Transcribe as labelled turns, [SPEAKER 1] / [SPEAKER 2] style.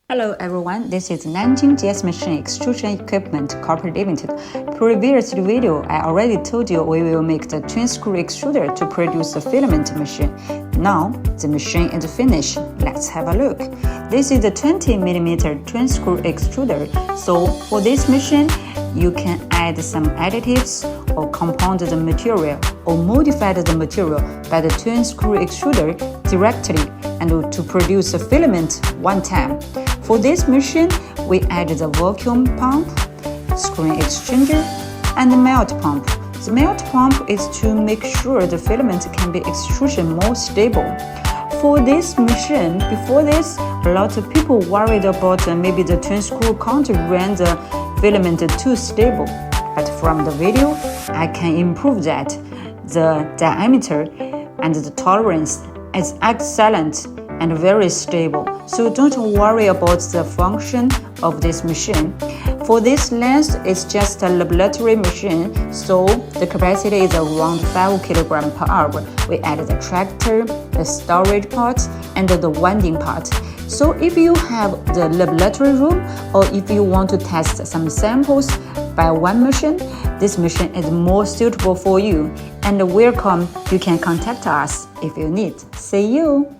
[SPEAKER 1] Hello everyone, this is Nanjing GS Machine Extrusion Equipment Corporate Limited. Previous video, I already told you we will make the twin screw extruder to produce the filament machine. Now, the machine is finished. Let's have a look. This is a 20mm twin screw extruder. So for this machine, you can add some additives or compound the material or modify the material by the twin screw extruder directly and to produce a filament one time. For this machine, we add the vacuum pump, screen exchanger, and the melt pump. The melt pump is to make sure the filament can be extrusion more stable. For this machine, before this, a lot of people worried about maybe the twin screw can't run the filament too stable. But from the video, I can improve that. The diameter and the tolerance is excellent and very stable. So don't worry about the function of this machine. For this length, it's just a laboratory machine, so the capacity is around 5 kg per hour. We add the tractor, the storage part, and the winding part. So if you have the laboratory room or if you want to test some samples by one machine, this machine is more suitable for you. And welcome, you can contact us if you need. See you!